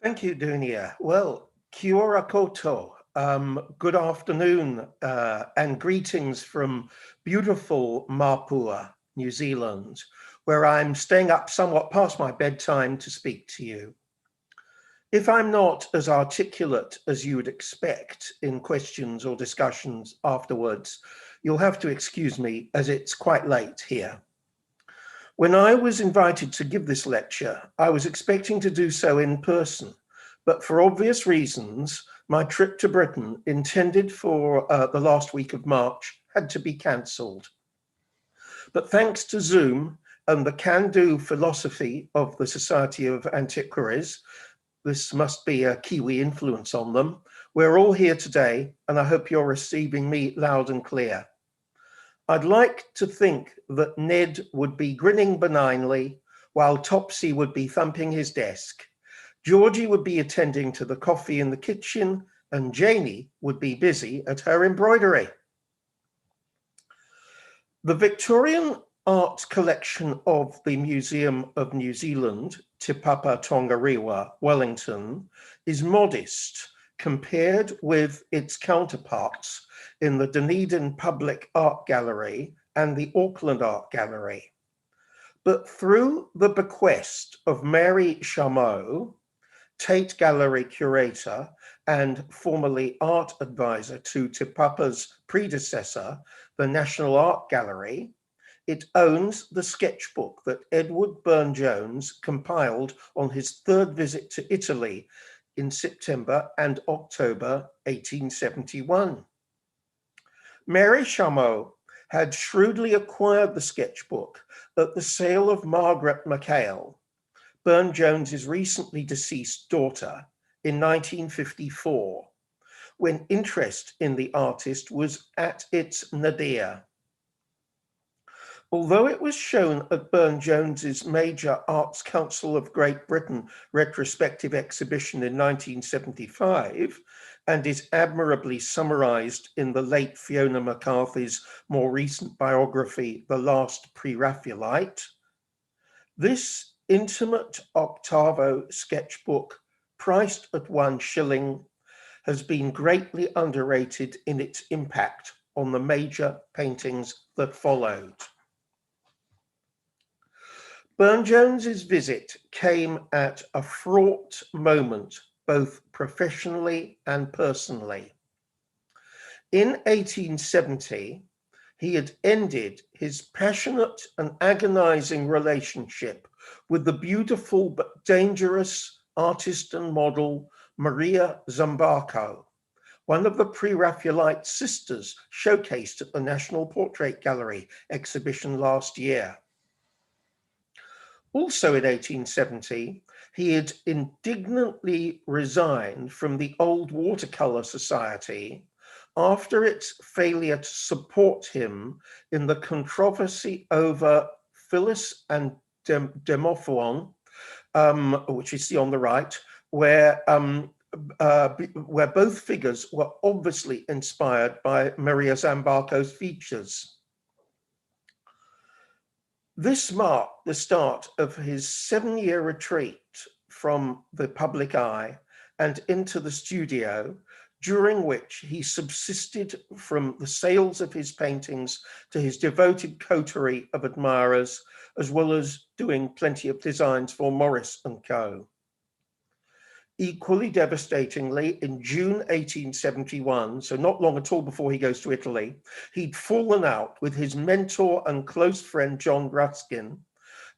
Thank you, Dunia. Well, kia ora koutou. Good afternoon and greetings from beautiful Mapua, New Zealand, where I'm staying up somewhat past my bedtime to speak to you. If I'm not as articulate as you would expect in questions or discussions afterwards, you'll have to excuse me as it's quite late here. When I was invited to give this lecture, I was expecting to do so in person, but for obvious reasons, my trip to Britain, intended for the last week of March, had to be cancelled. But thanks to Zoom and the can-do philosophy of the Society of Antiquaries, this must be a Kiwi influence on them, we're all here today, and I hope you're receiving me loud and clear. I'd like to think that Ned would be grinning benignly while Topsy would be thumping his desk. Georgie would be attending to the coffee in the kitchen, and Janie would be busy at her embroidery. The Victorian art collection of the Museum of New Zealand, Te Papa Tongarewa, Wellington, is modest compared with its counterparts in the Dunedin Public Art Gallery and the Auckland Art Gallery. But through the bequest of Mary Chameau, Tate Gallery curator and formerly art advisor to Te Papa's predecessor, the National Art Gallery, it owns the sketchbook that Edward Burne-Jones compiled on his third visit to Italy in September and October 1871. Mary Chameau had shrewdly acquired the sketchbook at the sale of Margaret MacHale, Burne-Jones's recently deceased daughter, in 1954, when interest in the artist was at its nadir. Although it was shown at Burne-Jones's major Arts Council of Great Britain retrospective exhibition in 1975, and is admirably summarized in the late Fiona McCarthy's more recent biography, The Last Pre-Raphaelite, this intimate octavo sketchbook, priced at £1, has been greatly underrated in its impact on the major paintings that followed. Burne-Jones's visit came at a fraught moment, both professionally and personally. In 1870, he had ended his passionate and agonizing relationship with the beautiful but dangerous artist and model Maria Zambarco, one of the Pre-Raphaelite sisters showcased at the National Portrait Gallery exhibition last year. Also in 1870, he had indignantly resigned from the Old Watercolour Society after its failure to support him in the controversy over Phyllis and Demophoon, which you see on the right, where both figures were obviously inspired by Maria Zambarco's features. This marked the start of his 7-year retreat from the public eye and into the studio, during which he subsisted from the sales of his paintings to his devoted coterie of admirers, as well as doing plenty of designs for Morris & Co. Equally devastatingly, in June 1871, so not long at all before he goes to Italy, he'd fallen out with his mentor and close friend John Ruskin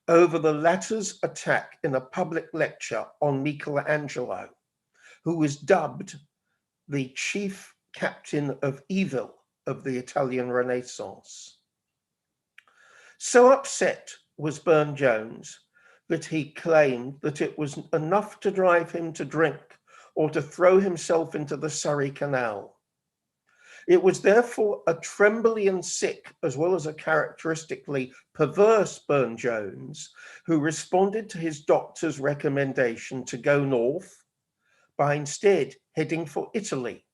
over the latter's attack in a public lecture on Michelangelo, who was dubbed the chief captain of evil of the Italian Renaissance. So upset was Burne-Jones that he claimed that it was enough to drive him to drink or to throw himself into the Surrey Canal. It was therefore a trembly and sick, as well as a characteristically perverse Burne-Jones, who responded to his doctor's recommendation to go north by instead heading for Italy,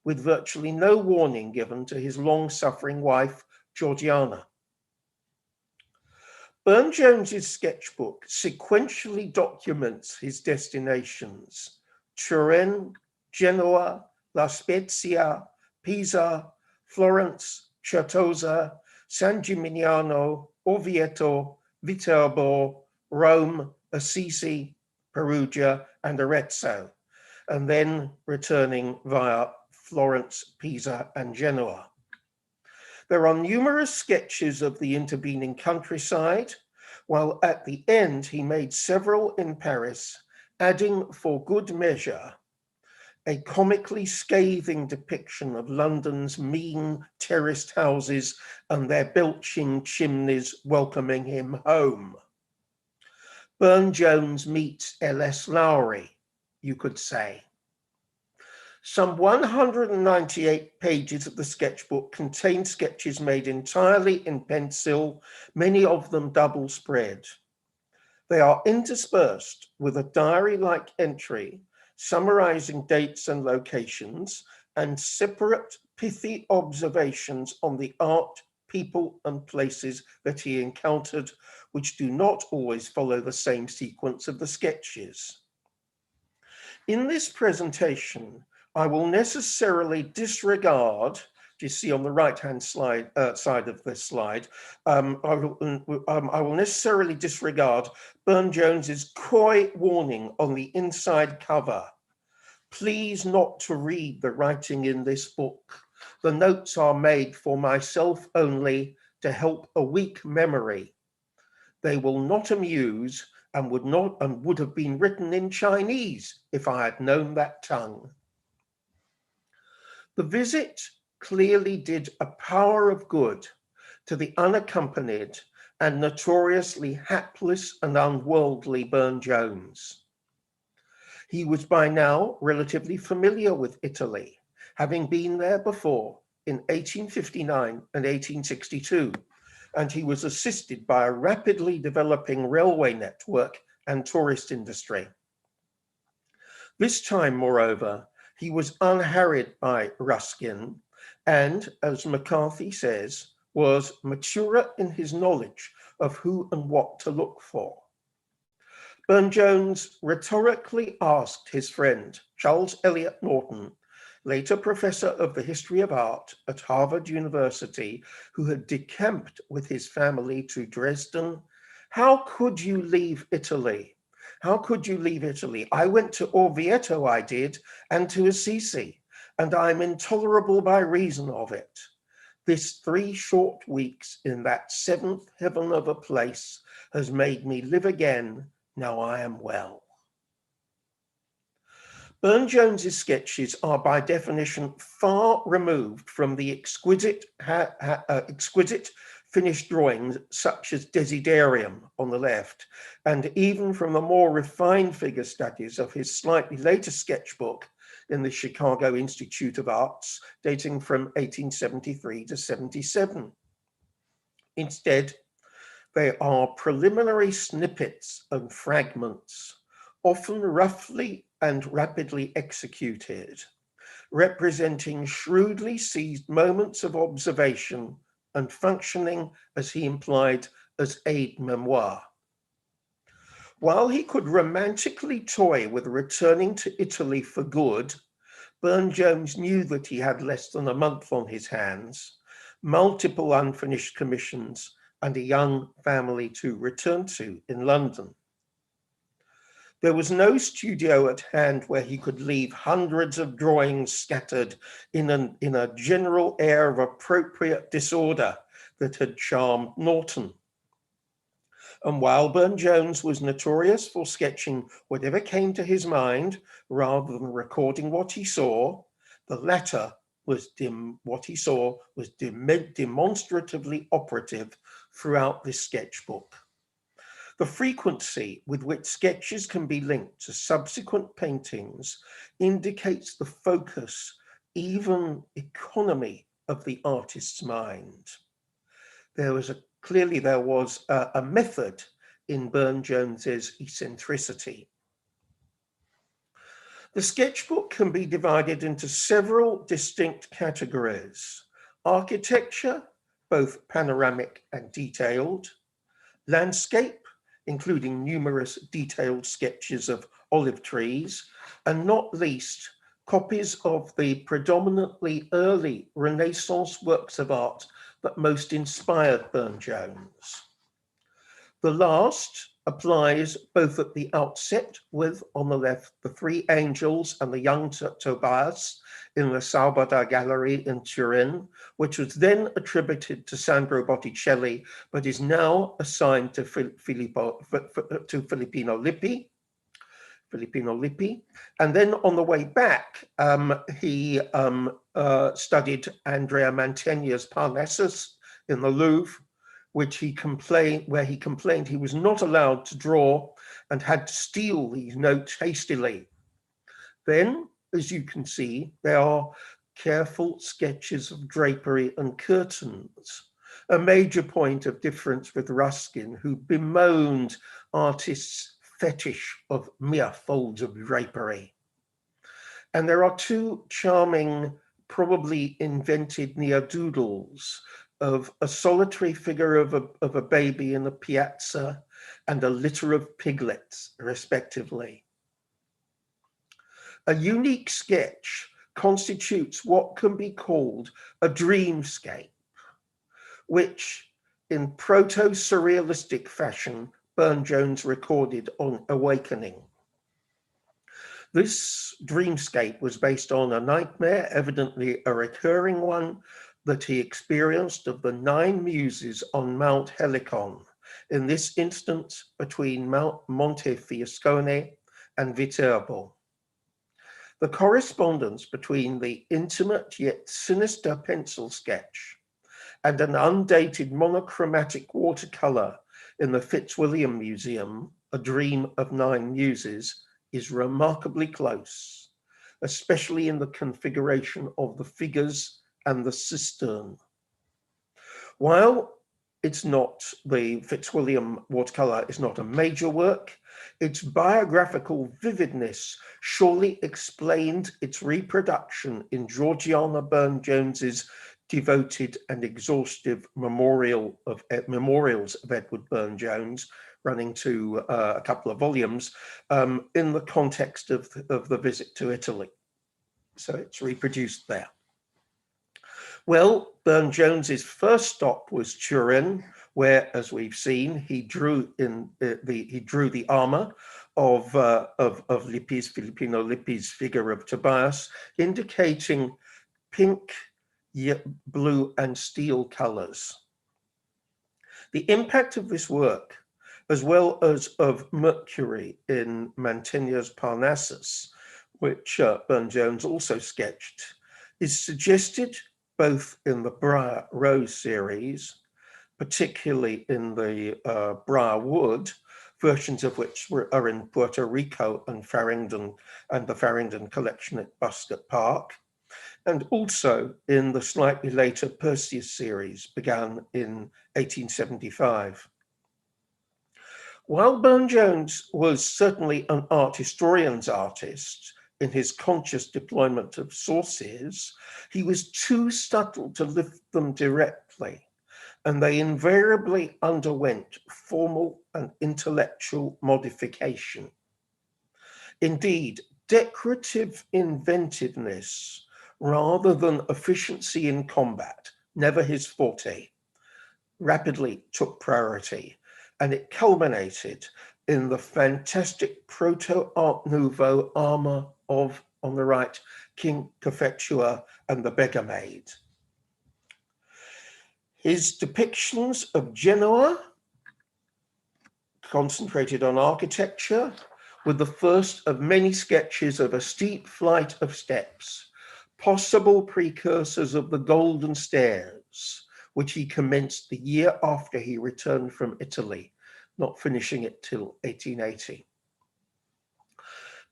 with virtually no warning given to his long-suffering wife, Georgiana. Burne-Jones's sketchbook sequentially documents his destinations: Turin, Genoa, La Spezia, Pisa, Florence, Certosa, San Gimignano, Orvieto, Viterbo, Rome, Assisi, Perugia, and Arezzo, and then returning via Florence, Pisa, and Genoa. There are numerous sketches of the intervening countryside, while at the end he made several in Paris, adding for good measure a comically scathing depiction of London's mean terraced houses and their belching chimneys welcoming him home. Burne-Jones meets L.S. Lowry, you could say. Some 198 pages of the sketchbook contain sketches made entirely in pencil, many of them double spread. They are interspersed with a diary-like entry summarizing dates and locations and separate pithy observations on the art, people, and places that he encountered, which do not always follow the same sequence of the sketches. In this presentation, I will necessarily disregard, you see on the right-hand side of this slide, I will necessarily disregard Burne-Jones's coy warning on the inside cover. Please not to read the writing in this book. The notes are made for myself only to help a weak memory. They will not amuse and would have been written in Chinese if I had known that tongue. The visit clearly did a power of good to the unaccompanied and notoriously hapless and unworldly Burne-Jones. He was by now relatively familiar with Italy, having been there before in 1859 and 1862, and he was assisted by a rapidly developing railway network and tourist industry. This time, moreover, he was unharried by Ruskin and, as McCarthy says, was maturer in his knowledge of who and what to look for. Burne-Jones rhetorically asked his friend, Charles Eliot Norton, later professor of the history of art at Harvard University, who had decamped with his family to Dresden, "How could you leave Italy? How could you leave Italy? I went to Orvieto, I did, and to Assisi, and I'm intolerable by reason of it. This 3 short weeks in that 7th heaven of a place has made me live again. Now I am well." Burne-Jones's sketches are by definition far removed from the exquisite finished drawings such as Desiderium on the left, and even from the more refined figure studies of his slightly later sketchbook in the Chicago Institute of Arts, dating from 1873 to 77. Instead, they are preliminary snippets and fragments, often roughly and rapidly executed, representing shrewdly seized moments of observation and functioning, as he implied, as aide-memoire. While he could romantically toy with returning to Italy for good, Burne-Jones knew that he had less than a month on his hands, multiple unfinished commissions, and a young family to return to in London. There was no studio at hand where he could leave hundreds of drawings scattered in a general air of appropriate disorder that had charmed Norton. And while Burne-Jones was notorious for sketching whatever came to his mind rather than recording what he saw, the latter was demonstratively operative throughout this sketchbook. The frequency with which sketches can be linked to subsequent paintings indicates the focus, even economy, of the artist's mind. There was a method in Burne-Jones's eccentricity. The sketchbook can be divided into several distinct categories: architecture, both panoramic and detailed; landscape, including numerous detailed sketches of olive trees, and not least, copies of the predominantly early Renaissance works of art that most inspired Burne-Jones. The last applies both at the outset with, on the left, the three angels and the young Tobias in the Saubada Gallery in Turin, which was then attributed to Sandro Botticelli, but is now assigned to Filipino Lippi. And then on the way back, he studied Andrea Mantegna's Parnassus in the Louvre, where he complained he was not allowed to draw and had to steal these notes hastily. Then, as you can see, there are careful sketches of drapery and curtains, a major point of difference with Ruskin, who bemoaned artists' fetish of mere folds of drapery. And there are two charming, probably invented near-doodles of a solitary figure of a baby in a piazza and a litter of piglets, respectively. A unique sketch constitutes what can be called a dreamscape, which in proto-surrealistic fashion, Burne-Jones recorded on awakening. This dreamscape was based on a nightmare, evidently a recurring one, that he experienced of the 9 muses on Mount Helicon, in this instance between Mount Montefiascone and Viterbo. The correspondence between the intimate yet sinister pencil sketch and an undated monochromatic watercolor in the Fitzwilliam Museum, A Dream of 9 Muses, is remarkably close, especially in the configuration of the figures and the cistern. While it's not, the Fitzwilliam watercolor is not a major work, its biographical vividness surely explained its reproduction in Georgiana Burne-Jones's devoted and exhaustive memorials of Edward Burne-Jones, running to a couple of volumes, in the context of the visit to Italy. So it's reproduced there. Well, Burne-Jones's first stop was Turin, where, as we've seen, he drew the armor of Lippi's, Filipino Lippi's figure of Tobias, indicating pink, blue, and steel colors. The impact of this work, as well as of Mercury in Mantegna's Parnassus, which Burne-Jones also sketched, is suggested both in the Briar Rose series, particularly in the Briar Wood, versions of which are in Puerto Rico and Farringdon, and the Farringdon collection at Buscott Park, and also in the slightly later Perseus series, began in 1875. While Burne-Jones was certainly an art historian's artist, in his conscious deployment of sources, he was too subtle to lift them directly, and they invariably underwent formal and intellectual modification. Indeed, decorative inventiveness, rather than efficiency in combat, never his forte, rapidly took priority, and it culminated in the fantastic proto-Art Nouveau armor of, on the right, King Cophetua and the Beggar Maid. His depictions of Genoa, concentrated on architecture, were the first of many sketches of a steep flight of steps, possible precursors of the Golden Stairs, which he commenced the year after he returned from Italy, not finishing it till 1880.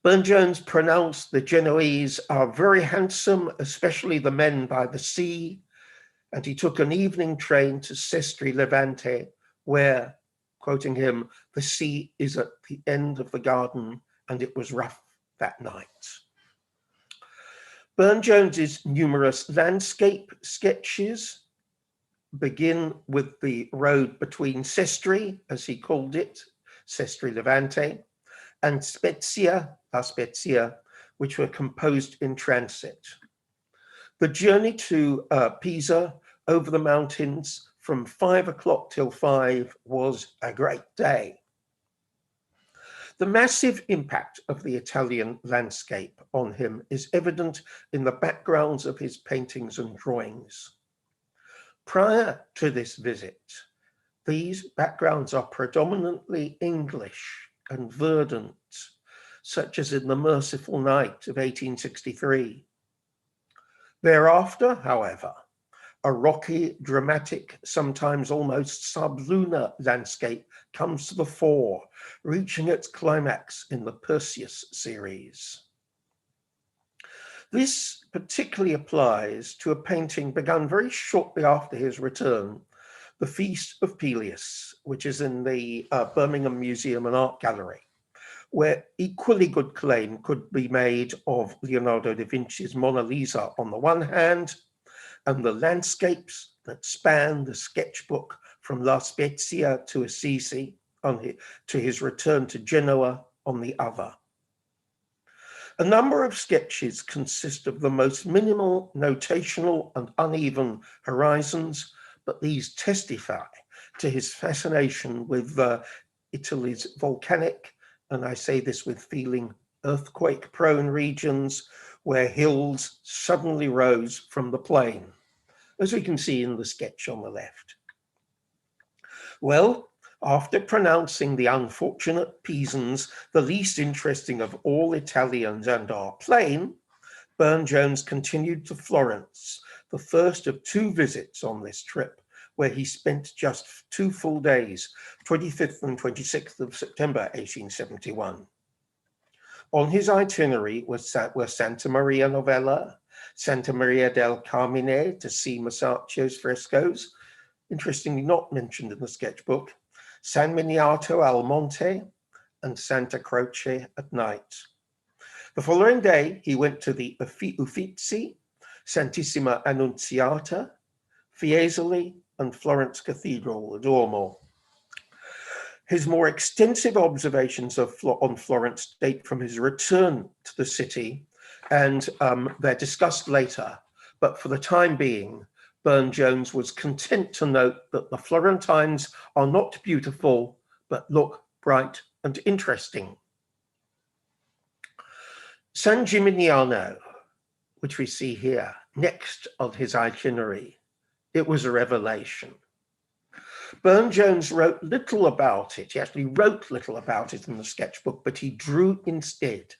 Burne-Jones pronounced the Genoese are very handsome, especially the men by the sea, and he took an evening train to Sestri Levante, where, quoting him, the sea is at the end of the garden and it was rough that night. Burne-Jones's numerous landscape sketches begin with the road between Sestri, as he called it, Sestri Levante, and Spezia, La Spezia, which were composed in transit. The journey to Pisa over the mountains from 5 o'clock till 5 was a great day. The massive impact of the Italian landscape on him is evident in the backgrounds of his paintings and drawings. Prior to this visit, these backgrounds are predominantly English and verdant, such as in The Merciful Night of 1863. Thereafter, however, a rocky, dramatic, sometimes almost sublunar landscape comes to the fore, reaching its climax in the Perseus series. This particularly applies to a painting begun very shortly after his return, The Feast of Peleus, which is in the Birmingham Museum and Art Gallery, where equally good claim could be made of Leonardo da Vinci's Mona Lisa on the one hand, and the landscapes that span the sketchbook from La Spezia to Assisi to his return to Genoa on the other. A number of sketches consist of the most minimal, notational and uneven horizons, but these testify to his fascination with Italy's volcanic, and I say this with feeling, earthquake-prone regions where hills suddenly rose from the plain, as we can see in the sketch on the left. Well, after pronouncing the unfortunate Pisans the least interesting of all Italians and our plain, Burne-Jones continued to Florence, the first of 2 visits on this trip, where he spent just 2 full days, 25th and 26th of September 1871. On his itinerary were Santa Maria Novella, Santa Maria del Carmine to see Masaccio's frescoes, interestingly not mentioned in the sketchbook, San Miniato al Monte, and Santa Croce at night. The following day, he went to the Uffizi, Santissima Annunziata, Fiesole, and Florence Cathedral, the Duomo. His more extensive observations on Florence date from his return to the city, and they're discussed later. But for the time being, Burne-Jones was content to note that the Florentines are not beautiful, but look bright and interesting. San Gimignano, which we see here, next on his itinerary, it was a revelation. Burne-Jones wrote little about it. He actually wrote little about it in the sketchbook, but he drew instead.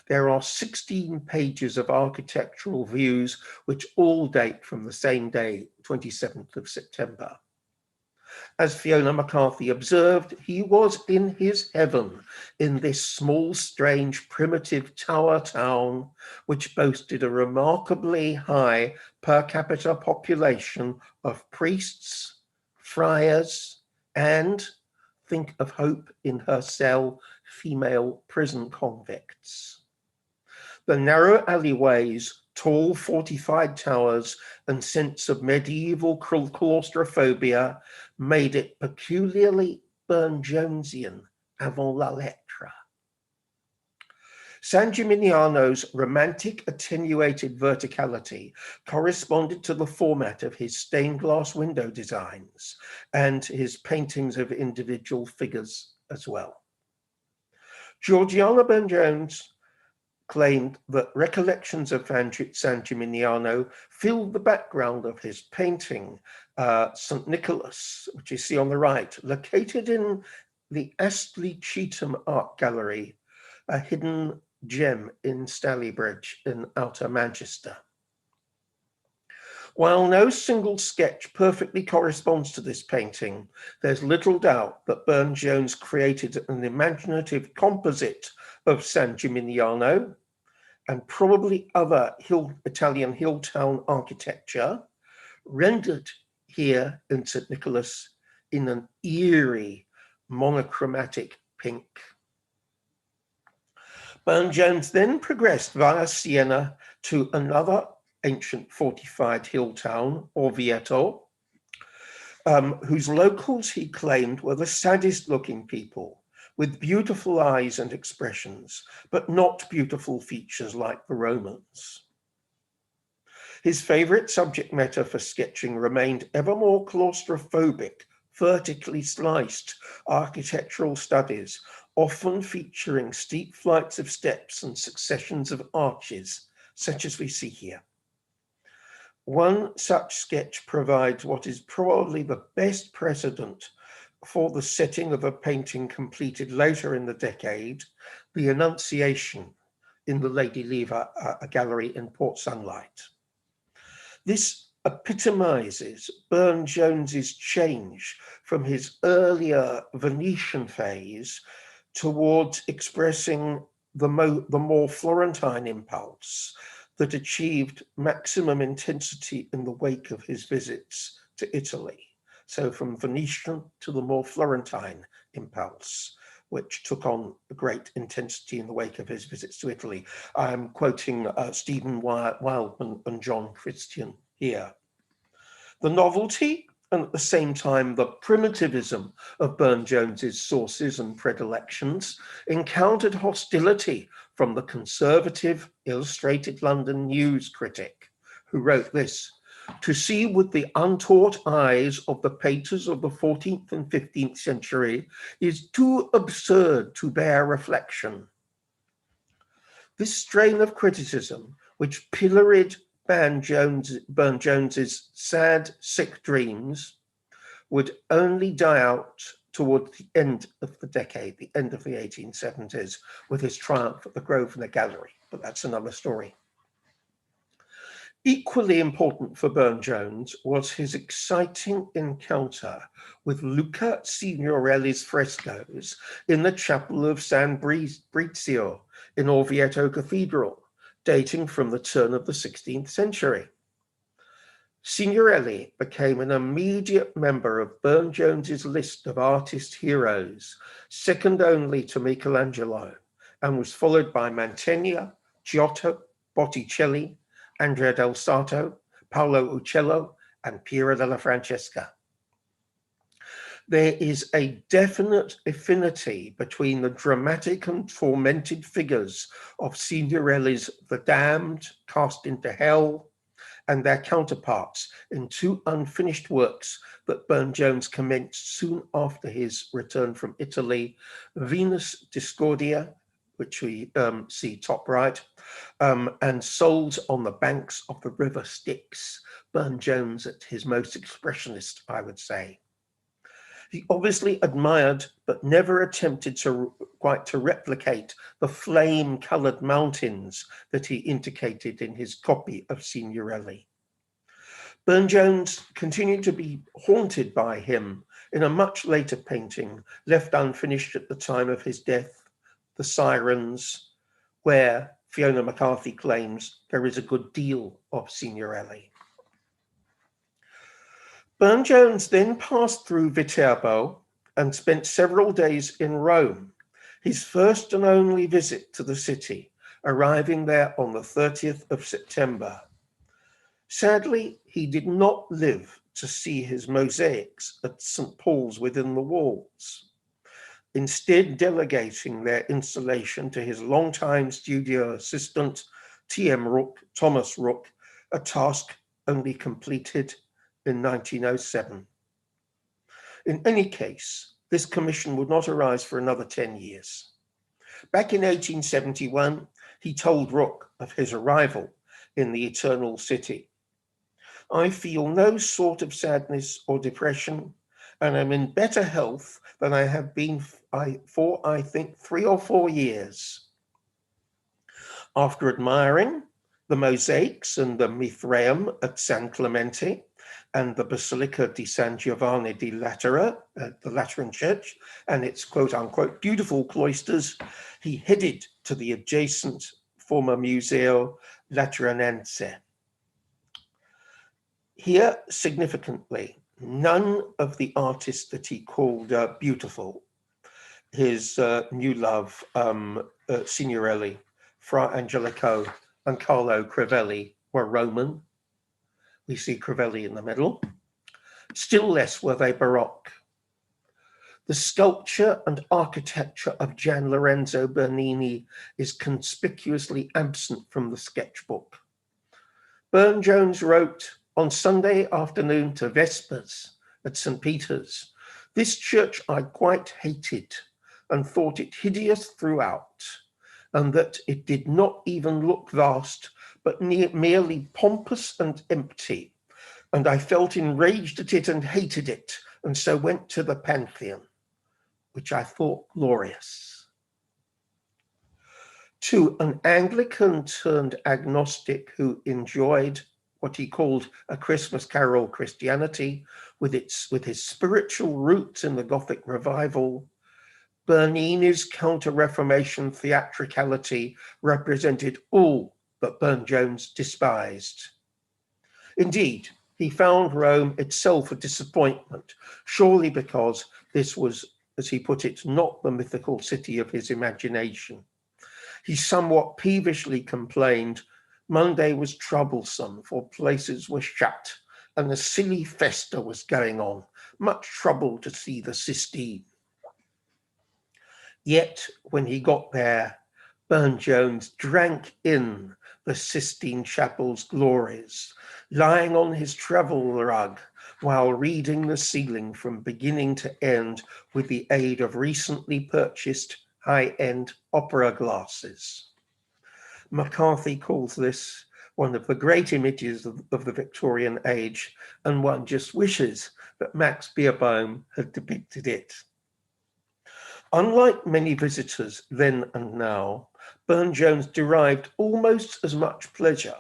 There are 16 pages of architectural views, which all date from the same day, 27th of September. As Fiona McCarthy observed, he was in his heaven in this small, strange, primitive tower town, which boasted a remarkably high per capita population of priests, friars, and, think of Hope in her cell, female prison convicts. The narrow alleyways, tall fortified towers, and sense of medieval claustrophobia made it peculiarly Burne-Jonesian avant la lettre. San Gimignano's romantic, attenuated verticality corresponded to the format of his stained glass window designs and his paintings of individual figures as well. Giorgiano Burne-Jones claimed that recollections of San Gimignano filled the background of his painting, St. Nicholas, which you see on the right, located in the Astley Cheetham Art Gallery, a hidden gem in Stalybridge in Outer Manchester. While no single sketch perfectly corresponds to this painting, there's little doubt that Burne-Jones created an imaginative composite of San Gimignano and probably other Italian hill town architecture, rendered here in St. Nicholas in an eerie monochromatic pink. Burne-Jones then progressed via Siena to another ancient fortified hill town, Orvieto, whose locals he claimed were the saddest looking people, with beautiful eyes and expressions, but not beautiful features like the Romans. His favorite subject matter for sketching remained ever more claustrophobic, vertically sliced architectural studies, often featuring steep flights of steps and successions of arches, such as we see here. One such sketch provides what is probably the best precedent for the setting of a painting completed later in the decade, the Annunciation in the Lady Lever gallery in Port Sunlight. This epitomizes Burne-Jones's change from his earlier Venetian phase towards expressing the more Florentine impulse that achieved maximum intensity in the wake of his visits to Italy. So from Venetian to the more Florentine impulse, which took on a great intensity in the wake of his visits to Italy. I'm quoting Stephen Wildman and John Christian here. The novelty and at the same time the primitivism of Burne-Jones's sources and predilections encountered hostility from the conservative Illustrated London News critic, who wrote this: "To see with the untaught eyes of the painters of the 14th and 15th century is too absurd to bear reflection." This strain of criticism, which pilloried Burne-Jones's sad, sick dreams, would only die out toward the end of the decade, the end of the 1870s, with his triumph at the Grosvenor Gallery. But that's another story. Equally important for Burne-Jones was his exciting encounter with Luca Signorelli's frescoes in the chapel of San Brizio in Orvieto Cathedral, dating from the turn of the 16th century. Signorelli became an immediate member of Burne-Jones's list of artist heroes, second only to Michelangelo, and was followed by Mantegna, Giotto, Botticelli, Andrea del Sarto, Paolo Uccello, and Piero della Francesca. There is a definite affinity between the dramatic and tormented figures of Signorelli's The Damned, Cast into Hell, and their counterparts in two unfinished works that Burne-Jones commenced soon after his return from Italy, Venus Discordia, which we see top right, and Souls on the Banks of the River Styx, Burne-Jones at his most expressionist, I would say. He obviously admired, but never attempted quite to replicate the flame-colored mountains that he indicated in his copy of Signorelli. Burne-Jones continued to be haunted by him in a much later painting, left unfinished at the time of his death, The Sirens, where Fiona McCarthy claims there is a good deal of Signorelli. Burne-Jones then passed through Viterbo and spent several days in Rome, his first and only visit to the city, arriving there on the 30th of September. Sadly, he did not live to see his mosaics at St. Paul's within the walls, instead delegating their installation to his longtime studio assistant, T.M. Rook, Thomas Rook, a task only completed in 1907. In any case, this commission would not arise for another 10 years. Back in 1871, he told Rook of his arrival in the Eternal City. "I feel no sort of sadness or depression, and am in better health than I have been for, I think, 3 or 4 years." After admiring the mosaics and the Mithraeum at San Clemente and the Basilica di San Giovanni di Laterano, the Lateran Church, and its quote-unquote beautiful cloisters, he headed to the adjacent former Museo Lateranense. Here, significantly, none of the artists that he called beautiful, his new love, Signorelli, Fra Angelico, and Carlo Crivelli, were Roman. We see Crivelli in the middle. Still less were they Baroque. The sculpture and architecture of Gian Lorenzo Bernini is conspicuously absent from the sketchbook. Burne-Jones wrote, "On Sunday afternoon to Vespers at St. Peter's, this church I quite hated and thought it hideous throughout, and that it did not even look vast, but merely pompous and empty. And I felt enraged at it and hated it, and so went to the Pantheon, which I thought glorious." To an Anglican turned agnostic who enjoyed what he called a Christmas Carol Christianity with his spiritual roots in the Gothic revival, Bernini's Counter-Reformation theatricality represented all that Burne-Jones despised. Indeed, he found Rome itself a disappointment, surely because this was, as he put it, not the mythical city of his imagination. He somewhat peevishly complained Monday was troublesome, for places were shut, and a silly festa was going on, much trouble to see the Sistine. Yet, when he got there, Burne-Jones drank in the Sistine Chapel's glories, lying on his travel rug while reading the ceiling from beginning to end with the aid of recently purchased high-end opera glasses. McCarthy calls this one of the great images of the Victorian age, and one just wishes that Max Beerbohm had depicted it. Unlike many visitors then and now, Burne-Jones derived almost as much pleasure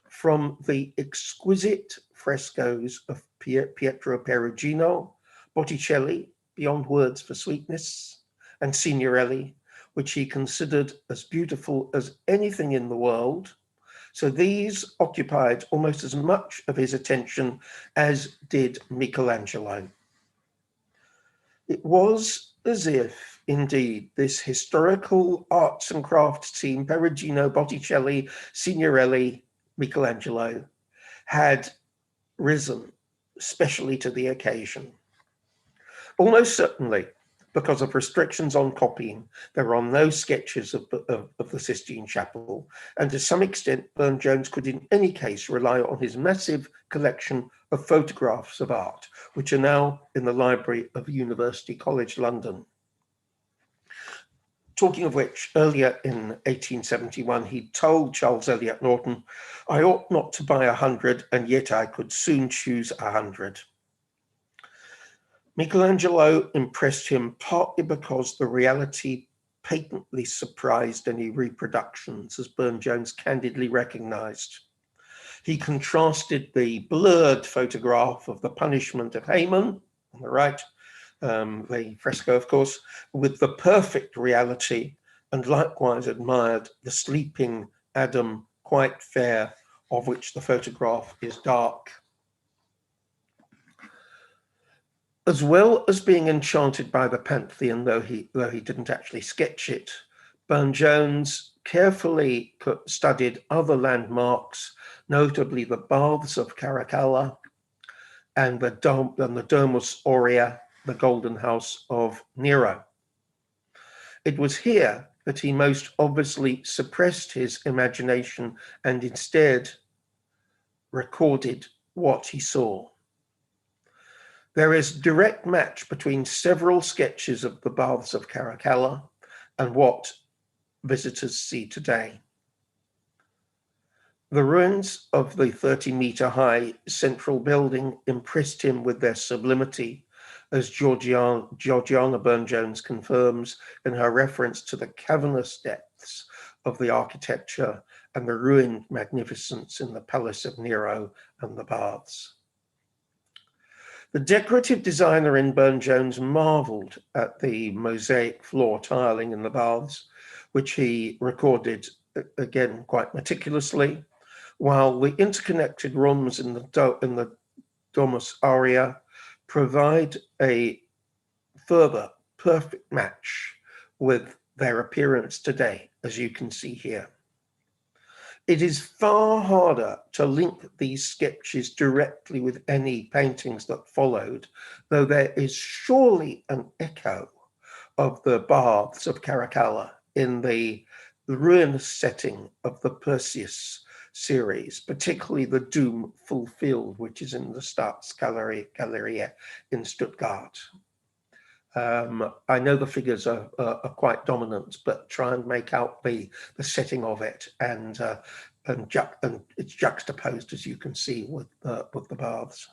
from the exquisite frescoes of Pietro Perugino, Botticelli, beyond words for sweetness, and Signorelli, which he considered as beautiful as anything in the world. So these occupied almost as much of his attention as did Michelangelo. It was as if, indeed, this historical arts and crafts team, Perugino, Botticelli, Signorelli, Michelangelo, had risen specially to the occasion. Almost certainly, because of restrictions on copying, there are no sketches of the Sistine Chapel, and to some extent, Burne-Jones could in any case rely on his massive collection of photographs of art, which are now in the library of University College London. Talking of which, earlier in 1871, he told Charles Eliot Norton, "I ought not to buy 100, and yet I could soon choose 100. Michelangelo impressed him partly because the reality patently surprised any reproductions, as Burne-Jones candidly recognized. He contrasted the blurred photograph of the punishment of Haman, on the right, the fresco, of course, with the perfect reality, and likewise admired the sleeping Adam, quite fair, of which the photograph is dark. As well as being enchanted by the Pantheon, though he didn't actually sketch it, Burne-Jones carefully studied other landmarks, notably the Baths of Caracalla and the Domus Aurea, the Golden House of Nero. It was here that he most obviously suppressed his imagination and instead recorded what he saw. There is direct match between several sketches of the Baths of Caracalla and what visitors see today. The ruins of the 30-meter-high central building impressed him with their sublimity, as Georgiana Burne-Jones confirms in her reference to the cavernous depths of the architecture and the ruined magnificence in the Palace of Nero and the Baths. The decorative designer in Burne-Jones marveled at the mosaic floor tiling in the Baths, which he recorded, again, quite meticulously, while the interconnected rooms in the Domus Aurea provide a further perfect match with their appearance today, as you can see here. It is far harder to link these sketches directly with any paintings that followed, though there is surely an echo of the baths of Caracalla in the ruinous setting of the Perseus series, particularly the Doom Fulfilled, which is in the Staatsgalerie in Stuttgart. I know the figures are quite dominant, but try and make out the setting of it, and it's juxtaposed, as you can see, with the baths.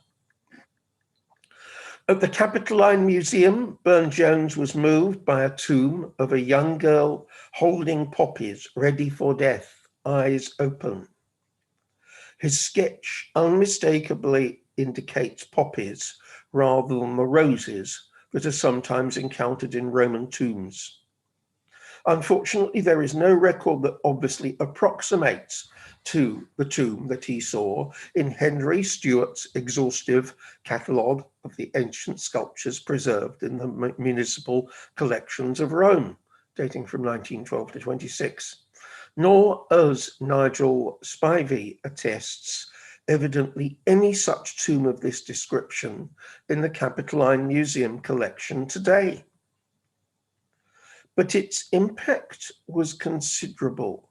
At the Capitoline Museum, Burne-Jones was moved by a tomb of a young girl holding poppies ready for death, eyes open. His sketch unmistakably indicates poppies rather than the roses that are sometimes encountered in Roman tombs. Unfortunately, there is no record that obviously approximates to the tomb that he saw in Henry Stewart's exhaustive catalogue of the ancient sculptures preserved in the municipal collections of Rome, dating from 1912 to 26, nor, as Nigel Spivey attests, evidently any such tomb of this description in the Capitoline Museum collection today. But its impact was considerable,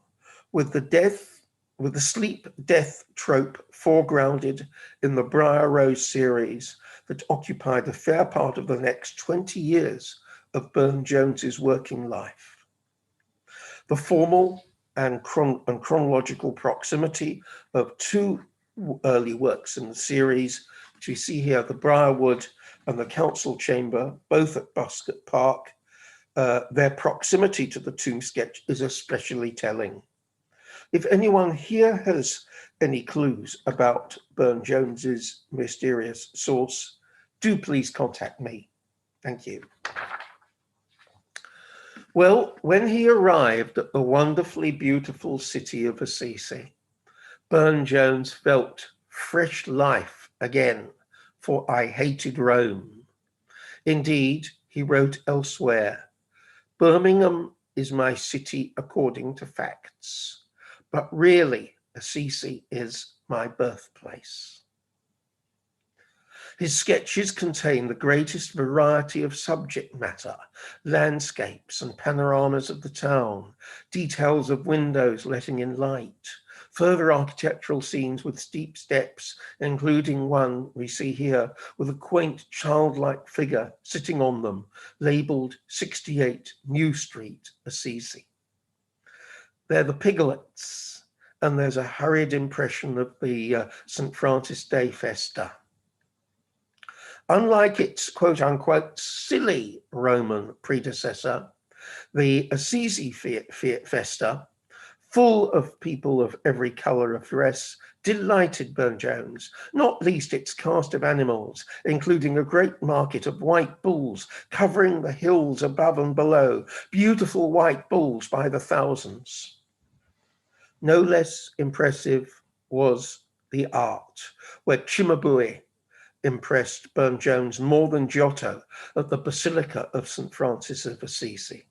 with the sleep-death trope foregrounded in the Briar Rose series that occupied a fair part of the next 20 years of Burne-Jones's working life. The formal and chronological proximity of two early works in the series, which we see here, the Briarwood and the Council Chamber, both at Buscott Park, their proximity to the tomb sketch is especially telling. If anyone here has any clues about Burne-Jones's mysterious source, do please contact me. Thank you. Well, when he arrived at the wonderfully beautiful city of Assisi, Burne-Jones felt fresh life again, for I hated Rome. Indeed, he wrote elsewhere, Birmingham is my city according to facts, but really Assisi is my birthplace. His sketches contain the greatest variety of subject matter, landscapes and panoramas of the town, details of windows letting in light, further architectural scenes with steep steps, including one we see here with a quaint childlike figure sitting on them, labelled 68 New Street, Assisi. They're the piglets, and there's a hurried impression of the St. Francis Day Festa. Unlike its quote-unquote silly Roman predecessor, the Assisi Festa, full of people of every colour of dress, delighted Burne-Jones, not least its cast of animals, including a great market of white bulls covering the hills above and below, beautiful white bulls by the thousands. No less impressive was the art, where Cimabue impressed Burne-Jones more than Giotto at the Basilica of St. Francis of Assisi.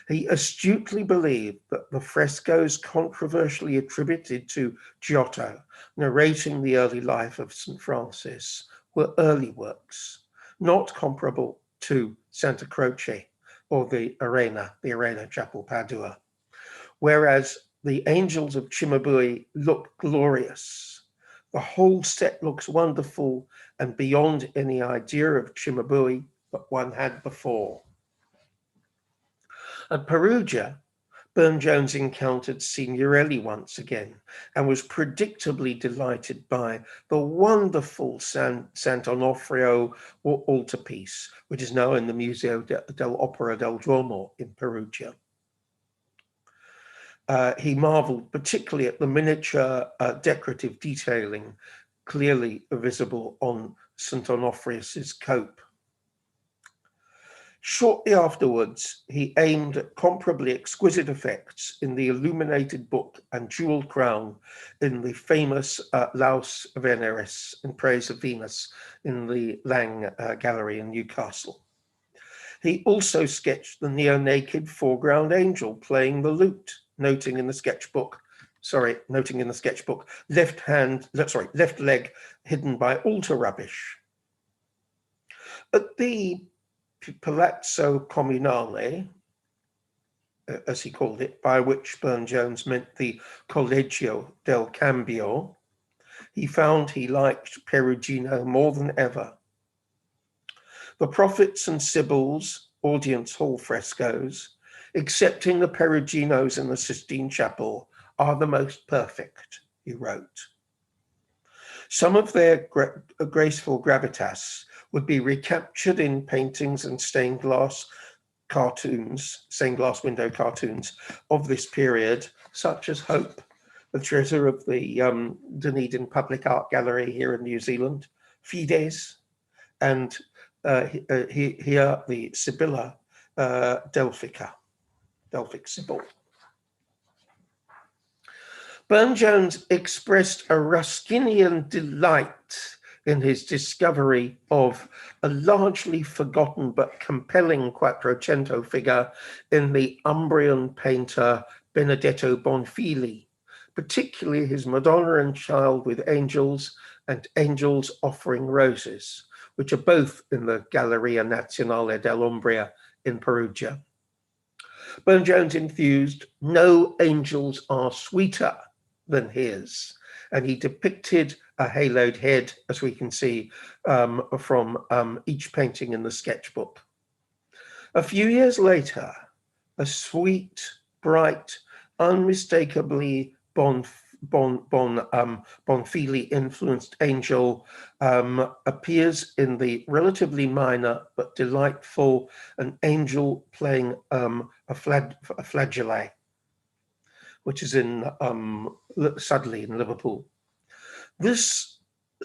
He astutely believed that the frescoes controversially attributed to Giotto, narrating the early life of St. Francis, were early works, not comparable to Santa Croce or the Arena Chapel Padua, whereas the angels of Cimabue look glorious. The whole set looks wonderful and beyond any idea of Cimabue that one had before. At Perugia, Burne-Jones encountered Signorelli once again and was predictably delighted by the wonderful San Onofrio altarpiece, which is now in the Museo dell'Opera del Duomo in Perugia. He marveled particularly at the miniature decorative detailing clearly visible on St. Onofrius's cope. Shortly afterwards, he aimed at comparably exquisite effects in the illuminated book and jeweled crown in the famous Laus Veneris in Praise of Venus in the Lang Gallery in Newcastle. He also sketched the neo-naked foreground angel playing the lute, noting in the sketchbook sorry, noting in the sketchbook, left leg hidden by altar rubbish. At the Palazzo Comunale, as he called it, by which Burne-Jones meant the Collegio del Cambio, he found he liked Perugino more than ever. The Prophets and Sibyls audience hall frescoes, excepting the Peruginos in the Sistine Chapel, are the most perfect, he wrote. Some of their graceful gravitas would be recaptured in paintings and stained glass window cartoons of this period, such as Hope, the treasure of the Dunedin Public Art Gallery here in New Zealand, Fides, and here the Sibylla Delphic Sibyl. Burne-Jones expressed a Ruskinian delight in his discovery of a largely forgotten but compelling Quattrocento figure in the Umbrian painter Benedetto Bonfili, particularly his Madonna and Child with Angels and Angels Offering Roses, which are both in the Galleria Nazionale dell'Umbria in Perugia. Burne-Jones enthused, "No angels are sweeter than his," and he depicted a haloed head, as we can see from each painting in the sketchbook. A few years later, a sweet, bright, unmistakably Bonfili-influenced angel appears in the relatively minor but delightful An Angel Playing a Flageolet, which is in Sudley in Liverpool. This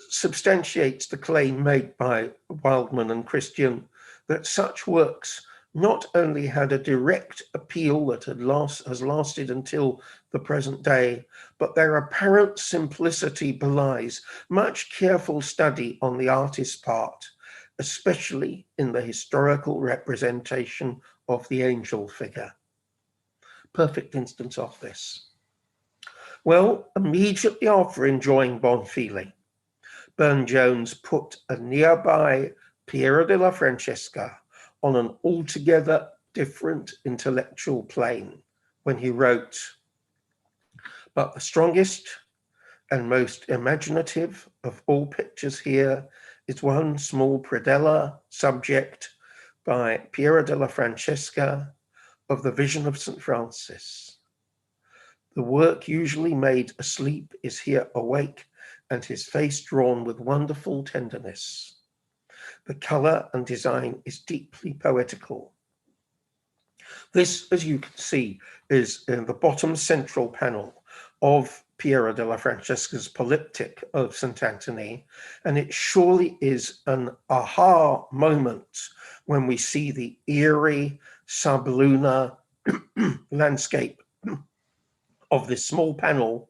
substantiates the claim made by Wildman and Christian that such works not only had a direct appeal that has lasted until the present day, but their apparent simplicity belies much careful study on the artist's part, especially in the historical representation of the angel figure. Perfect instance of this. Well, immediately after enjoying Bonfili, Burne-Jones put a nearby Piero della Francesca on an altogether different intellectual plane when he wrote, "But the strongest and most imaginative of all pictures here is one small predella subject by Piero della Francesca of the Vision of St. Francis. The work usually made asleep is here awake, and his face drawn with wonderful tenderness. The color and design is deeply poetical." This, as you can see, is in the bottom central panel of Piero della Francesca's Polyptych of St. Anthony, and it surely is an aha moment when we see the eerie sublunar landscape of this small panel,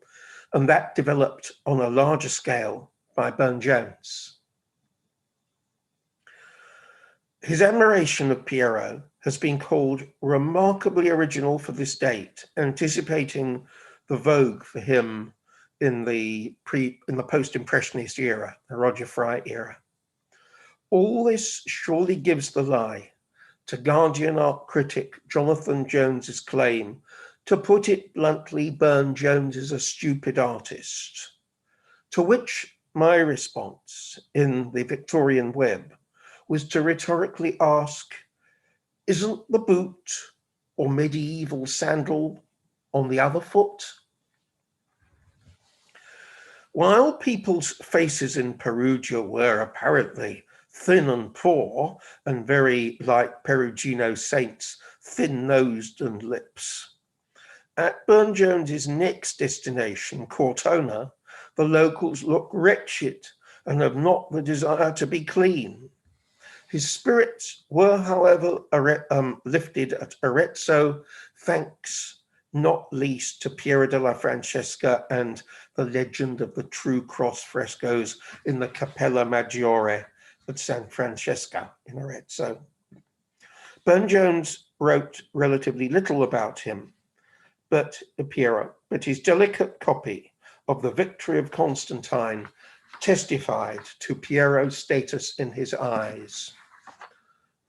and that developed on a larger scale by Burne-Jones. His admiration of Piero has been called remarkably original for this date, anticipating the vogue for him in the post-impressionist era, the Roger Fry era. All this surely gives the lie to Guardian art critic Jonathan Jones's claim, to put it bluntly, Burne-Jones is a stupid artist. To which my response in the Victorian Web was to rhetorically ask, isn't the boot or medieval sandal on the other foot? While people's faces in Perugia were apparently thin and poor, and very like Perugino saints, thin-nosed and lips, at Burne-Jones's next destination, Cortona, the locals look wretched and have not the desire to be clean. His spirits were, however, lifted at Arezzo, thanks not least to Piero della Francesca and the legend of the True Cross frescoes in the Cappella Maggiore at San Francesco in Arezzo. Burne-Jones wrote relatively little about him, but Piero, but his delicate copy of the victory of Constantine testified to Piero's status in his eyes.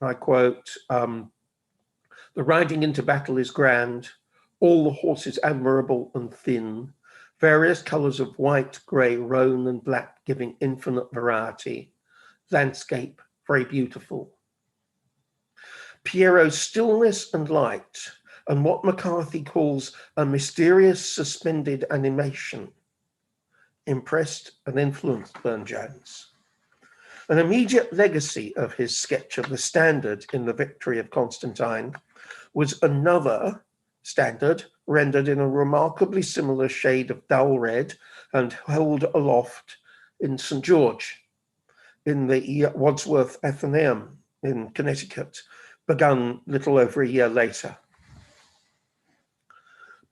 I quote, the riding into battle is grand, all the horses admirable and thin, various colours of white, grey, roan and black giving infinite variety, landscape very beautiful. Piero's stillness and light, and what McCarthy calls a mysterious suspended animation, impressed and influenced Burne-Jones. An immediate legacy of his sketch of the standard in the victory of Constantine was another standard rendered in a remarkably similar shade of dull red and held aloft in St. George in the Wadsworth Athenaeum in Connecticut, begun little over a year later.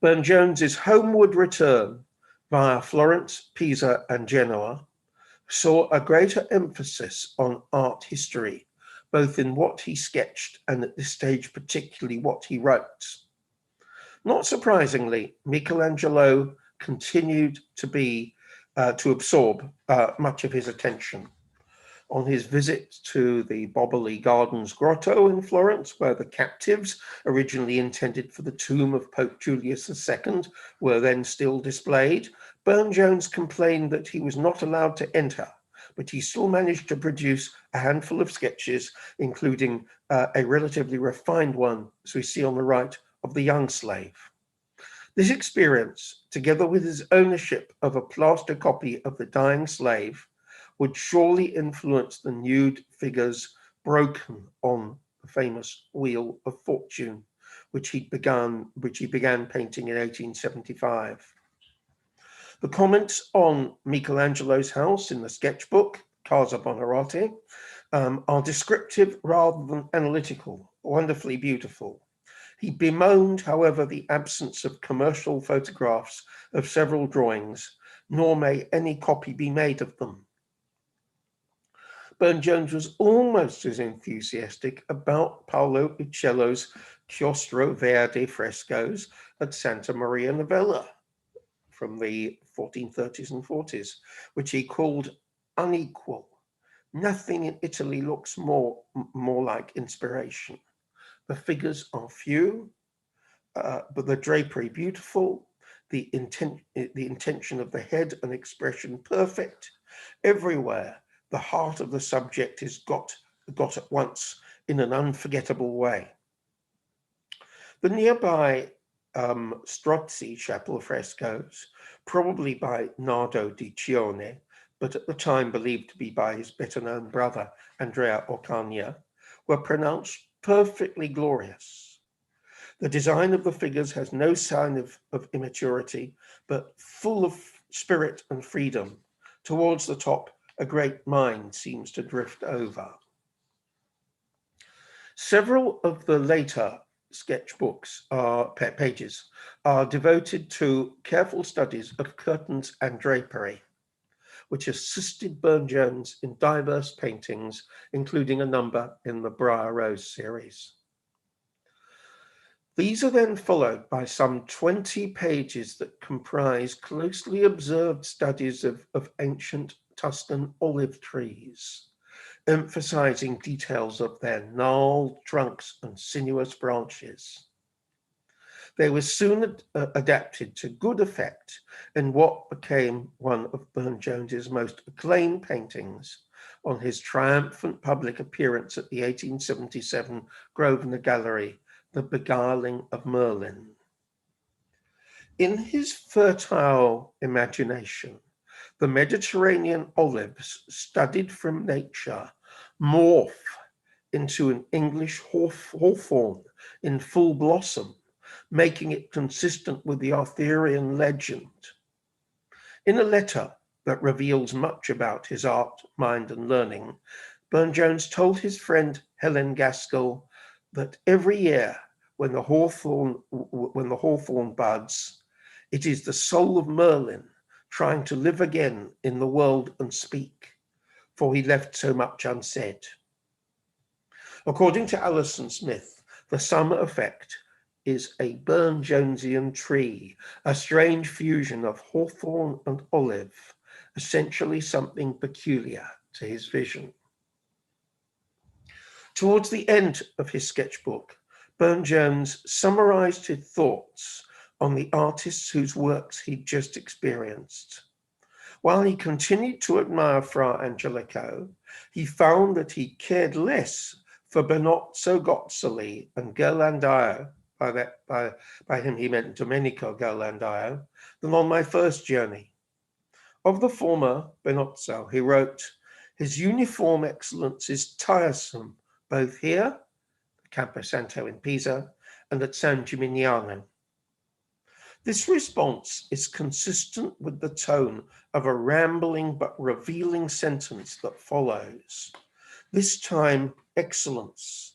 Burne-Jones's homeward return via Florence, Pisa, and Genoa saw a greater emphasis on art history, both in what he sketched and at this stage particularly what he wrote. Not surprisingly, Michelangelo continued to absorb much of his attention. On his visit to the Boboli Gardens Grotto in Florence, where the captives, originally intended for the tomb of Pope Julius II, were then still displayed, Burne-Jones complained that he was not allowed to enter, but he still managed to produce a handful of sketches, including a relatively refined one, as we see on the right, of the young slave. This experience, together with his ownership of a plaster copy of the dying slave, would surely influence the nude figures broken on the famous Wheel of Fortune, which he began painting in 1875. The comments on Michelangelo's house in the sketchbook, Casa Buonarroti, are descriptive rather than analytical, wonderfully beautiful. He bemoaned, however, the absence of commercial photographs of several drawings, nor may any copy be made of them. Burne-Jones was almost as enthusiastic about Paolo Uccello's Chiostro Verde frescoes at Santa Maria Novella from the 1430s and 40s, which he called unequal. Nothing in Italy looks more like inspiration. The figures are few, but the drapery beautiful, the intention of the head and expression perfect. Everywhere, the heart of the subject is got at once in an unforgettable way. The nearby Strozzi chapel frescoes, probably by Nardo di Cione, but at the time believed to be by his better-known brother, Andrea Occagna, were pronounced perfectly glorious. The design of the figures has no sign of immaturity, but full of spirit and freedom. Towards the top, a great mind seems to drift over. Several of the later sketchbooks pages are devoted to careful studies of curtains and drapery, which assisted Burne-Jones in diverse paintings, including a number in the Briar Rose series. These are then followed by some 20 pages that comprise closely observed studies of ancient Tuscan olive trees, emphasizing details of their gnarled trunks and sinuous branches. They were soon adapted to good effect in what became one of Burne-Jones's most acclaimed paintings on his triumphant public appearance at the 1877 Grosvenor Gallery, The Begarling of Merlin. In his fertile imagination, the Mediterranean olives studied from nature morph into an English hawthorn in full blossom, making it consistent with the Arthurian legend. In a letter that reveals much about his art, mind, and learning, Burne-Jones told his friend Helen Gaskell that every year when the hawthorn buds, it is the soul of Merlin trying to live again in the world and speak, for he left so much unsaid. According to Alison Smith, the sum effect is a Burne-Jonesian tree, a strange fusion of hawthorn and olive, essentially something peculiar to his vision. Towards the end of his sketchbook, Burne-Jones summarized his thoughts on the artists whose works he'd just experienced. While he continued to admire Fra Angelico, he found that he cared less for Benozzo Gozzoli and Ghirlandaio, by him he meant Domenico Ghirlandaio, than on my first journey. Of the former, Benozzo, he wrote, "His uniform excellence is tiresome, both here, Campo Santo in Pisa, and at San Gimignano." This response is consistent with the tone of a rambling but revealing sentence that follows. This time, excellence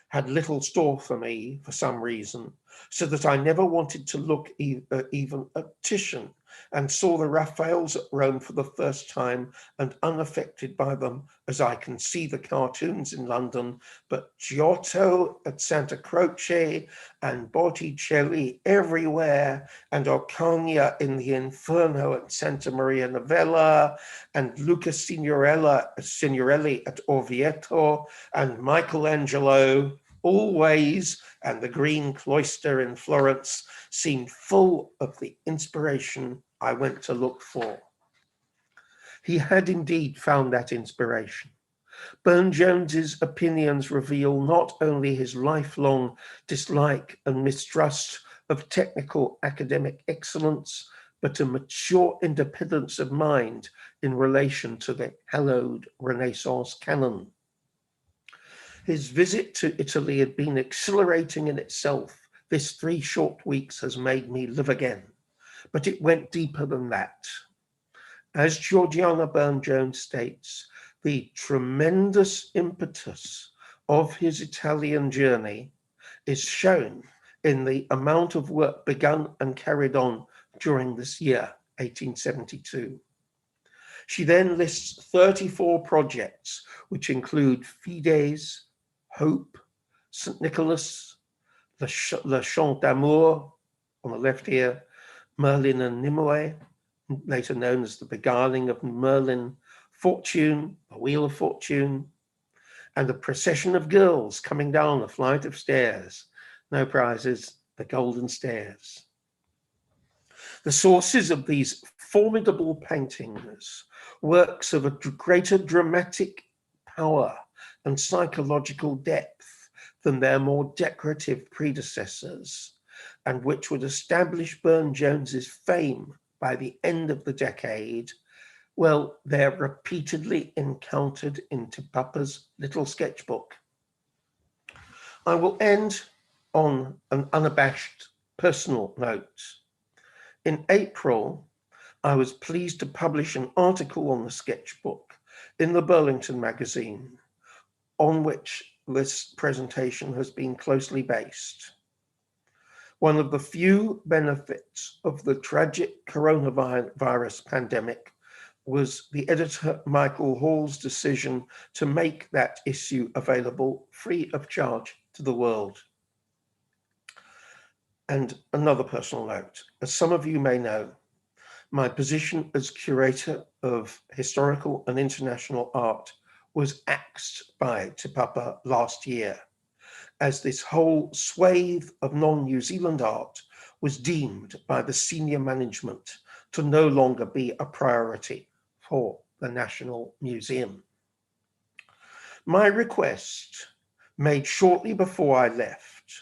had little store for me for some reason, so that I never wanted to look even at Titian, and saw the Raphaels at Rome for the first time, and unaffected by them as I can see the cartoons in London, but Giotto at Santa Croce and Botticelli everywhere, and Orcagna in the Inferno at Santa Maria Novella, and Luca Signorelli at Orvieto, and Michelangelo always, and the Green Cloister in Florence seemed full of the inspiration I went to look for. He had indeed found that inspiration. Burne-Jones's opinions reveal not only his lifelong dislike and mistrust of technical academic excellence, but a mature independence of mind in relation to the hallowed Renaissance canon. His visit to Italy had been exhilarating in itself. This 3 short weeks has made me live again. But it went deeper than that. As Georgiana Burne-Jones states, the tremendous impetus of his Italian journey is shown in the amount of work begun and carried on during this year, 1872. She then lists 34 projects, which include Fides, Hope, St. Nicholas, Le Chant d'Amour on the left here, Merlin and Nimue, later known as the Begarling of Merlin, Fortune, the Wheel of Fortune, and the procession of girls coming down a flight of stairs. No prizes, the golden stairs. The sources of these formidable paintings, works of a greater dramatic power and psychological depth than their more decorative predecessors, and which would establish Burne-Jones's fame by the end of the decade, well, they're repeatedly encountered in Te Papa's little sketchbook. I will end on an unabashed personal note. In April, I was pleased to publish an article on the sketchbook in the Burlington magazine, on which this presentation has been closely based. One of the few benefits of the tragic coronavirus pandemic was the editor Michael Hall's decision to make that issue available free of charge to the world. And another personal note, as some of you may know, my position as curator of historical and international art was axed by Te Papa last year, as this whole swathe of non-New Zealand art was deemed by the senior management to no longer be a priority for the National Museum. My request, made shortly before I left,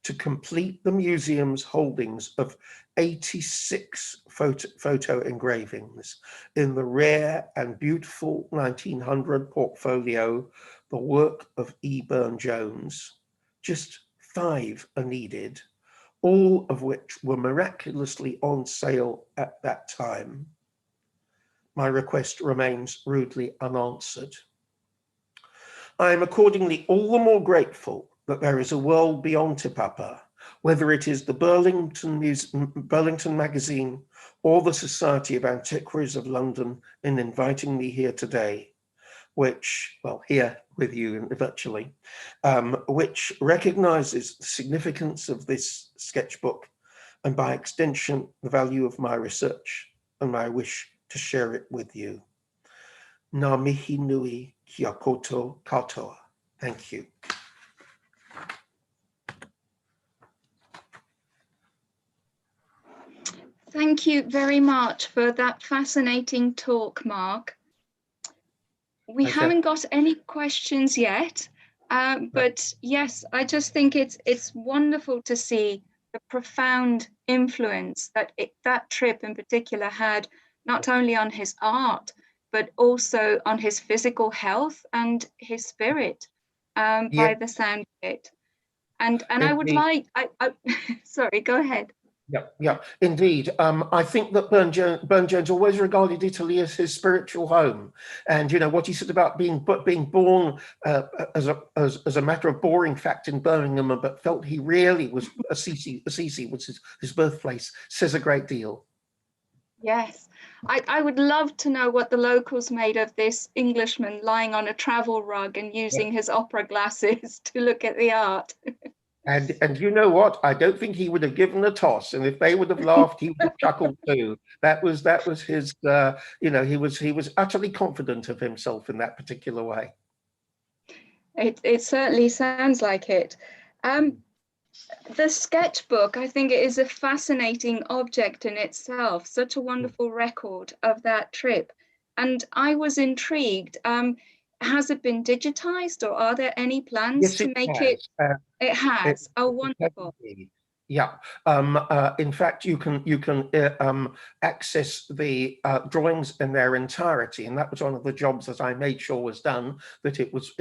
to complete the museum's holdings of 86 photo engravings in the rare and beautiful 1900 portfolio, the work of E. Burne-Jones. Just 5 are needed, all of which were miraculously on sale at that time. My request remains rudely unanswered. I am accordingly all the more grateful that there is a world beyond Te Papa, whether it is the Burlington magazine or the Society of Antiquaries of London in inviting me here today. which, well, here with you virtually, which recognizes the significance of this sketchbook and by extension, the value of my research and my wish to share it with you. Ngā mihi nui kia koutou katoa. Thank you. Thank you very much for that fascinating talk, Mark. We haven't got any questions yet, but yes, I just think it's wonderful to see the profound influence that that trip in particular had, not only on his art, but also on his physical health and his spirit, by the sound of it. And I would like, sorry, go ahead. Yeah, indeed. I think that Burne-Jones always regarded Italy as his spiritual home, and you know what he said about being born as a matter of boring fact in Birmingham, but felt he really was Assisi was his birthplace, says a great deal. Yes, I would love to know what the locals made of this Englishman lying on a travel rug and using his opera glasses to look at the art. And you know what? I don't think he would have given a toss. And if they would have laughed, he would have chuckled too. That was his. You know, he was utterly confident of himself in that particular way. It certainly sounds like it. The sketchbook, I think it is a fascinating object in itself. Such a wonderful record of that trip, and I was intrigued. Has it been digitized, or are there any plans to make it? It has. Oh, wonderful. Yeah. In fact, you can access the drawings in their entirety, and that was one of the jobs that I made sure was done. That it was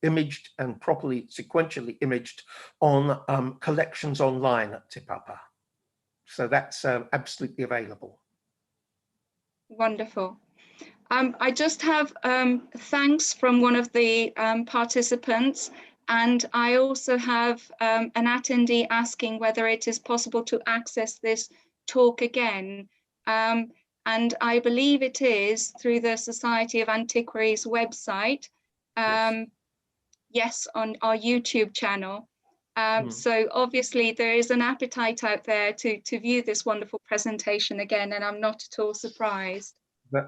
imaged and properly sequentially imaged on collections online at Te Papa. So that's absolutely available. Wonderful. I just have thanks from one of the participants, and I also have an attendee asking whether it is possible to access this talk again. And I believe it is through the Society of Antiquaries website. Yes, on our YouTube channel. So obviously there is an appetite out there to view this wonderful presentation again, and I'm not at all surprised.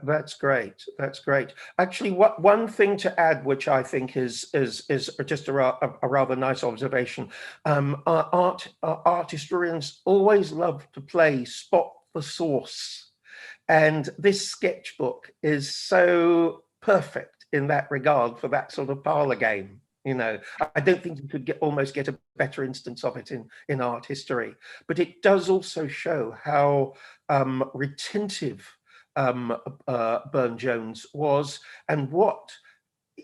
That's great. That's great. Actually, one thing to add, which I think is just a rather nice observation. Art historians always love to play spot the source, and this sketchbook is so perfect in that regard for that sort of parlor game. You know, I don't think you could almost get a better instance of it in art history. But it does also show how retentive Burne-Jones was, and what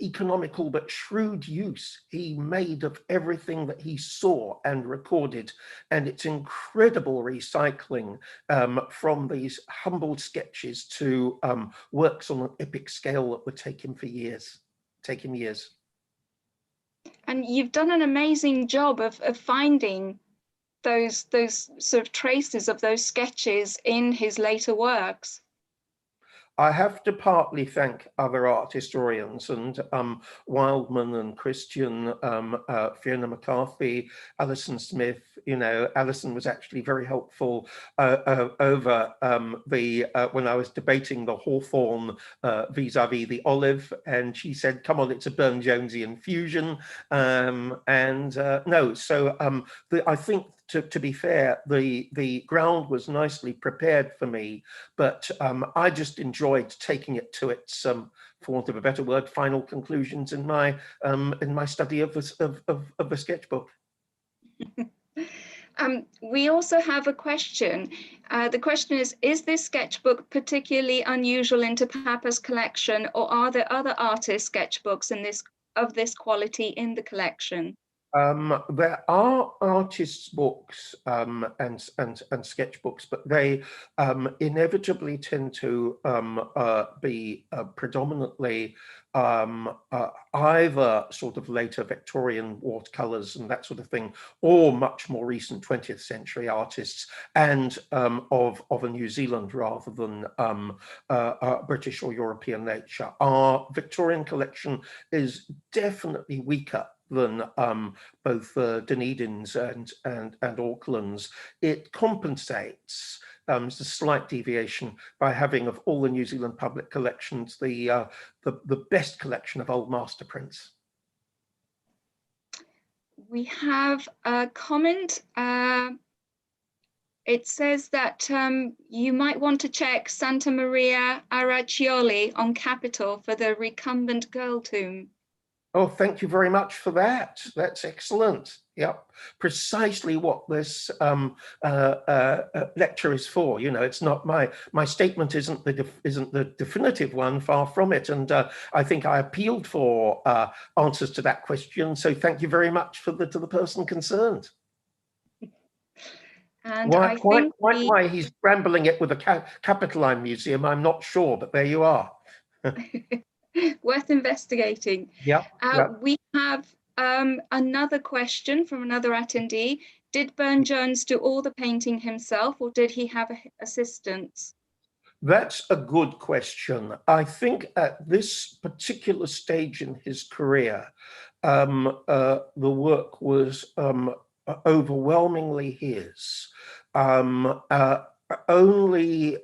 economical but shrewd use he made of everything that he saw and recorded, and its incredible recycling from these humble sketches to works on an epic scale that would take him years. And you've done an amazing job of finding those sort of traces of those sketches in his later works. I have to partly thank other art historians, and Wildman and Christian, Fiona McCarthy, Alison Smith. You know, Alison was actually very helpful over when I was debating the Hawthorne vis-a-vis the olive, and she said, "Come on, it's a Burne-Jonesian fusion." No, so I think, to be fair, the ground was nicely prepared for me, but I just enjoyed taking it to its, for want of a better word, final conclusions in my study of the sketchbook. We also have a question. The question is this sketchbook particularly unusual in Te Papa's collection, or are there other artists' sketchbooks of this quality in the collection? There are artists' books and sketchbooks, but they inevitably tend to be predominantly either sort of later Victorian watercolors and that sort of thing, or much more recent 20th century artists, and of a New Zealand rather than British or European nature. Our Victorian collection is definitely weaker than both Dunedin's and Auckland's. It compensates the slight deviation by having, of all the New Zealand public collections, the best collection of old master prints. We have a comment. It says that you might want to check Santa Maria Araccioli on Capitol for the recumbent girl tomb. Oh, thank you very much for that. That's excellent. Yep, precisely what this lecture is for. You know, it's not my statement isn't the definitive one, far from it. And I think I appealed for answers to that question. So thank you very much to the person concerned. And why he's scrambling it with a Capitoline Museum, I'm not sure, but there you are. Worth investigating. Yeah. We have another question from another attendee. Did Burne-Jones do all the painting himself, or did he have assistants? That's a good question. I think at this particular stage in his career, the work was overwhelmingly his. Only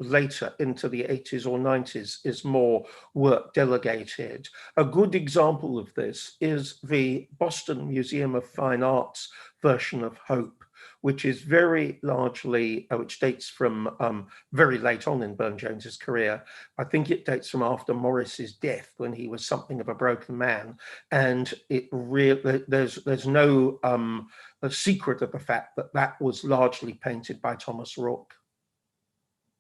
later into the 80s or 90s is more work delegated. A good example of this is the Boston Museum of Fine Arts version of Hope, which is very largely, which dates from very late on in Burne-Jones's career. I think it dates from after Morris's death, when he was something of a broken man. And it really, there's no a secret of the fact that that was largely painted by Thomas Rourke.